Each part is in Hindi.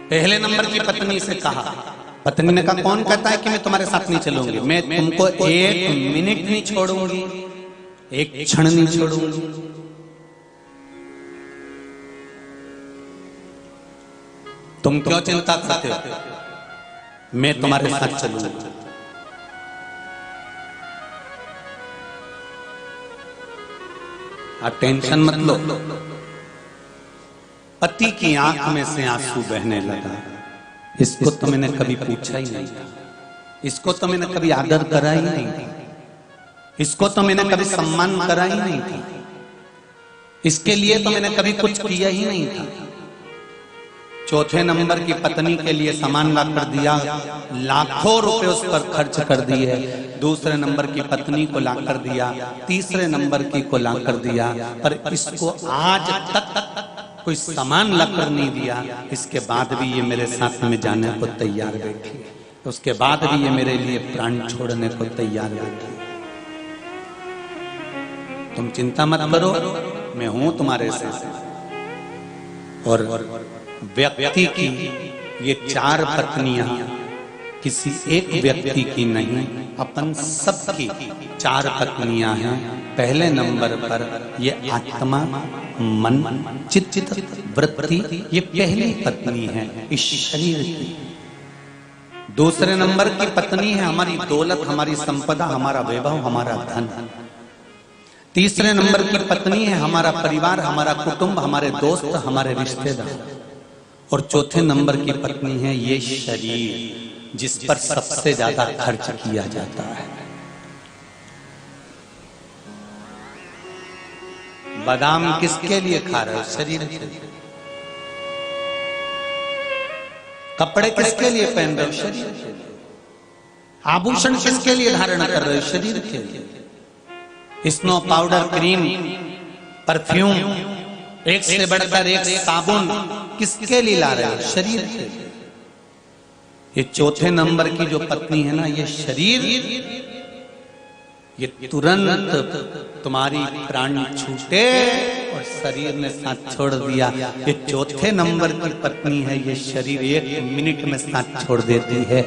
पहले नंबर की पत्नी से कहा, पत्नी ने कहा कौन कहता है कि मैं तुम्हारे साथ नहीं चलूंगी, मैं तुमको एक मिनट नहीं छोड़ूंगी, एक क्षण नहीं छोड़ूंगी। तुम क्यों चिंता करते हो, मैं तुम्हारे साथ चलूंगा। आप टेंशन मत लो। पति की आंख में से आंसू बहने लगा। इसको तो मैंने कभी पूछा ही नहीं था, इसको तो मैंने कभी आदर करा ही नहीं था, इसको तो मैंने कभी सम्मान करा ही नहीं था, इसके लिए तो मैंने कभी कुछ किया ही नहीं था। चौथे नंबर की पत्नी के लिए सामान ला कर दिया, लाखों रुपए उस पर खर्च कर दिए। दूसरे नंबर की पत्नी को ला कर दिया, तीसरे नंबर की को ला कर दिया, पर इसको आज तक कोई सामान ला कर नहीं दिया। इसके बाद भी ये मेरे साथ में जाने को तैयार बैठी, उसके बाद भी ये मेरे लिए प्राण छोड़ने को तैयार बैठी। तुम चिंता मत करो, मैं हूं तुम्हारे साथ। और व्यक्ति की ये चार पत्नियां किसी एक व्यक्ति की नहीं, अपन सबकी चार पत्नियां हैं। पहले नंबर पर ये आत्मा, मन, चित्त, वृत्ति, ये पहली पत्नी है इस शरीर की। दूसरे नंबर की पत्नी है हमारी दौलत, हमारी संपदा, हमारा वैभव, हमारा धन। तीसरे नंबर की पत्नी है हमारा परिवार, हमारा कुटुंब, हमारे दोस्त, हमारे रिश्तेदार। और चौथे नंबर की पत्नी है ये शरीर, जिस पर सबसे ज्यादा खर्च किया जाता है। बादाम किसके लिए खा रहे हो, शरीर के लिए। कपड़े किसके लिए पहन रहे हो, शरीर के लिए। आभूषण किसके लिए धारण कर रहे हो, शरीर के लिए। स्नो पाउडर, क्रीम, परफ्यूम, एक से बढ़कर एक साबुन किसके लिए ला रहे हो, शरीर के लिए। ये चौथे नंबर की जो पत्नी है ना, ये शरीर, ये तुरंत तुम्हारी प्राण छूटे और शरीर ने साथ छोड़ दिया। ये चौथे नंबर की पत्नी है, ये शरीर एक मिनट में साथ छोड़ देती है,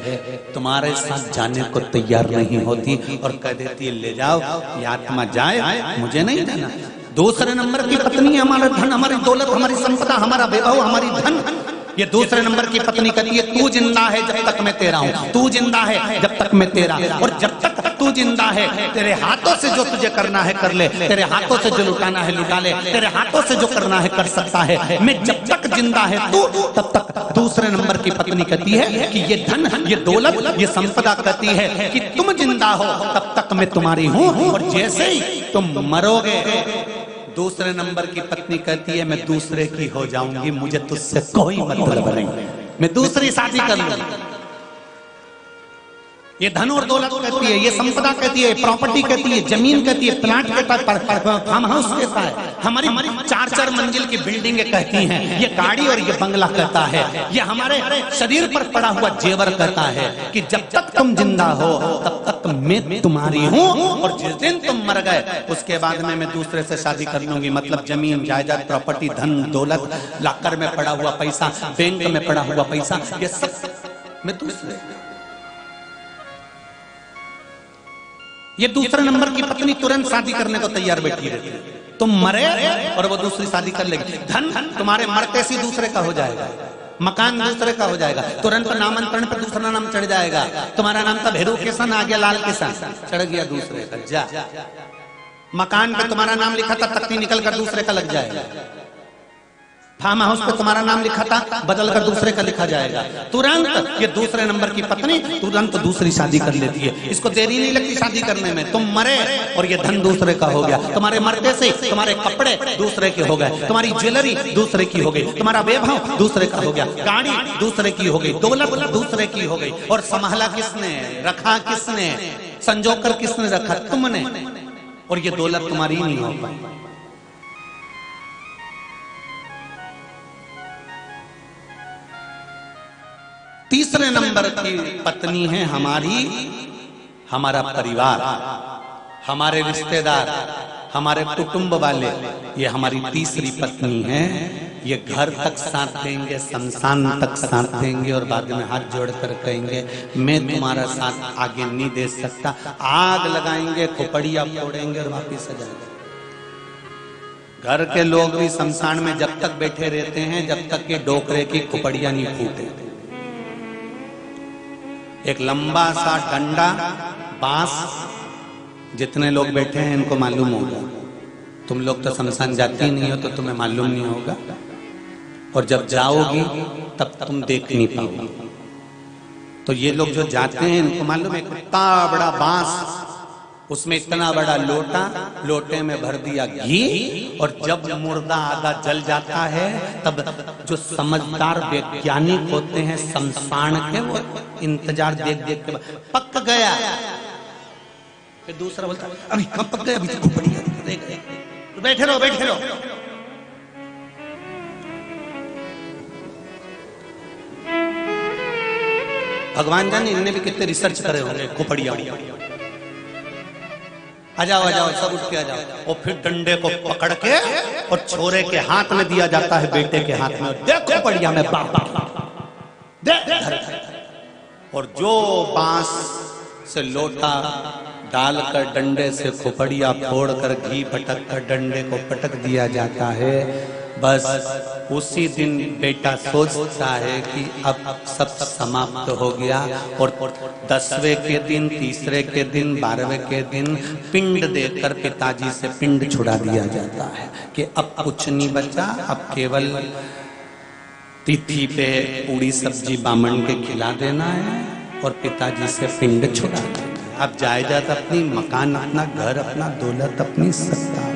तुम्हारे साथ जाने को तैयार नहीं होती और कह देती है ले जाओ, ये आत्मा जाए, मुझे नहीं जाना। दूसरे नंबर की पत्नी हमारा धन, हमारी दौलत, हमारी संपदा, हमारा वैभव, हमारी धन। ये दूसरे नंबर की पत्नी कहती है तू जिंदा है जब तक मैं तेरा हूं, तू जिंदा है जब तक मैं तेरा, और जब तक तू जिंदा है तेरे हाथों से जो तुझे करना है कर ले, तेरे हाथों से जो लुटाना है लुटा ले, तेरे हाथों से जो करना है कर सकता है। मैं जब तक जिंदा है तू, तब तक। दूसरे नंबर की पत्नी कहती है कि ये धन, ये दौलत, ये संपदा कहती है कि तुम जिंदा हो तब तक मैं तुम्हारी हूं, और जैसे ही तुम मरोगे, दूसरे नंबर की पत्नी कहती है मैं दूसरे की हो जाऊंगी, मुझे तुझसे कोई मतलब नहीं, मैं दूसरी शादी कर लूंगी। ये धन और दौलत कहती है, ये संपदा कहती है, प्रॉपर्टी कहती है, जमीन कहती है, प्लाट कहता है, फार्म हाउस कहता है, हमारी 4-4 मंजिल की बिल्डिंगें कहती हैं, ये गाड़ी और ये बंगला कहता है, ये हमारे शरीर पर पड़ा हुआ जेवर कहता है कि जब तक तुम जिंदा हो तब तक मैं तुम्हारी हूं, और जिस दिन तुम मर गए उसके बाद में मैं दूसरे से शादी कर लूंगी। मतलब जमीन, जायदाद, प्रॉपर्टी, धन, दौलत, लॉकर में पड़ा हुआ पैसा, बैंक में पड़ा हुआ पैसा, ये सब मैं दूसरे। ये दूसरे नंबर की पत्नी तुरंत शादी करने को तैयार बैठी रहती है। तुम मरे और वो दूसरी शादी कर लेगी। धन तुम्हारे मरते से दूसरे का हो जाएगा, मकान दूसरे का हो जाएगा, तुरंत नामांतरण पर दूसरा नाम चढ़ जाएगा। तुम्हारा नाम था भैरू किशन, आ गया लाल किशन, चढ़ गया दूसरे का। जा, मकान पे तुम्हारा नाम लिखा था, तख्ती निकल कर दूसरे का लग जाएगा। फार्म हाउस पे तुम्हारा नाम लिखा था, बदल कर दूसरे का लिखा जाएगा। तुरंत ये दूसरे नंबर की पत्नी तुरंत दूसरी शादी कर लेती है। इसको देरी नहीं लगती शादी करने में। तुम मरे और ये धन दूसरे का हो गया, तुम्हारे मरते से तुम्हारे कपड़े दूसरे के हो गए, तुम्हारी ज्वेलरी दूसरे की हो गई, तुम्हारा वैभव दूसरे का हो गया, गाड़ी दूसरे की हो गई, दौलत दूसरे की हो गई। और संभाला किसने, रखा किसने, संजोकर किसने रखा, तुमने। और ये दौलत तुम्हारी नहीं हो पाई। तीसरे नंबर की पत्नी है हमारी, हमारा परिवार, हमारे रिश्तेदार, हमारे कुटुंब वाले, ये हमारी तीसरी पत्नी है। ये घर तक साथ देंगे, शमशान तक साथ देंगे और बाद में हाथ जोड़कर कहेंगे मैं तुम्हारा साथ आगे नहीं दे सकता। आग लगाएंगे, खोपड़ियां फोड़ेंगे और वापिस आ जाएंगे। घर के लोग भी शमशान में जब तक बैठे रहते हैं जब तक कि डोकरे की खोपड़ियां नहीं फूटे। एक लंबा सा डंडा बांस, जितने लोग बैठे हैं इनको मालूम होगा, तुम लोग तो शमशान जाती नहीं हो तो तुम्हें मालूम नहीं होगा, और जब जाओगी तब तुम देख नहीं पाओगी। तो ये लोग जो जाते हैं इनको मालूम है, इतना बड़ा बांस, उसमें इतना बड़ा लोटा, लोटे में भर दिया घी, और जब मुर्दा आधा जल जाता है तब जो समझदार वैज्ञानिक होते हैं शमशान के, वो इंतजार देख देख के पक गया, फिर दूसरा बोलता अभी कब पक गया, अभी तो बढ़िया, बैठे रहो बैठे रहो। भगवान जाने इनने भी कितने रिसर्च करे होंगे खोपड़िया। आ जाओ सब उठ के आ जाओ, और फिर डंडे को पकड़ के और छोरे के हाथ में दिया जाता है, बेटे के हाथ में, देखो खोपड़िया में बाप और जो बांस से लोटा डालकर डंडे से खोपड़िया फोड़कर घी पटक कर डंडे को पटक दिया जाता है, बस उसी दिन बेटा सोचता है कि अब सब समाप्त हो गया। और 10वें के दिन, तीसरे के दिन, 12वें के दिन पिंड देकर पिताजी से पिंड छुड़ा दिया जाता है कि अब कुछ नहीं बचा, अब केवल तिथि पे पूरी सब्जी बामन के खिला देना है और पिताजी से पिंड छुड़ा देना है। अब जायदाद अपनी, मकान अपना, घर अपना, दौलत अपनी, सत्ता।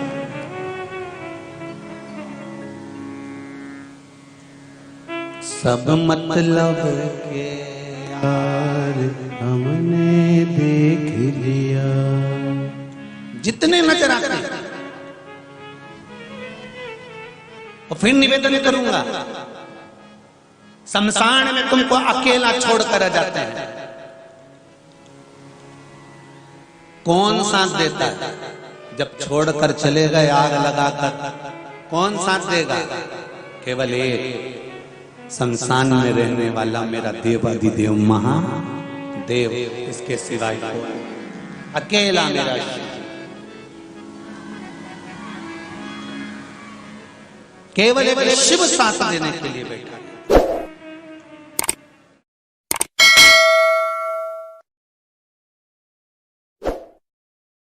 सब मतलब के यार हमने देख लिया, जितने नजर आते हैं। और फिर निवेदन करूंगा, शमशान में तुमको अकेला छोड़कर जाते हैं, कौन साथ देता है? जब छोड़कर चले गए आग लगाकर, कौन साथ देगा? केवल एक शमशान में रहने वाला मेरा देवाधिदेव महादेव, इसके सिवाय अकेला मेरा शिव। केवल एक शिव साथ देने के लिए बैठा है।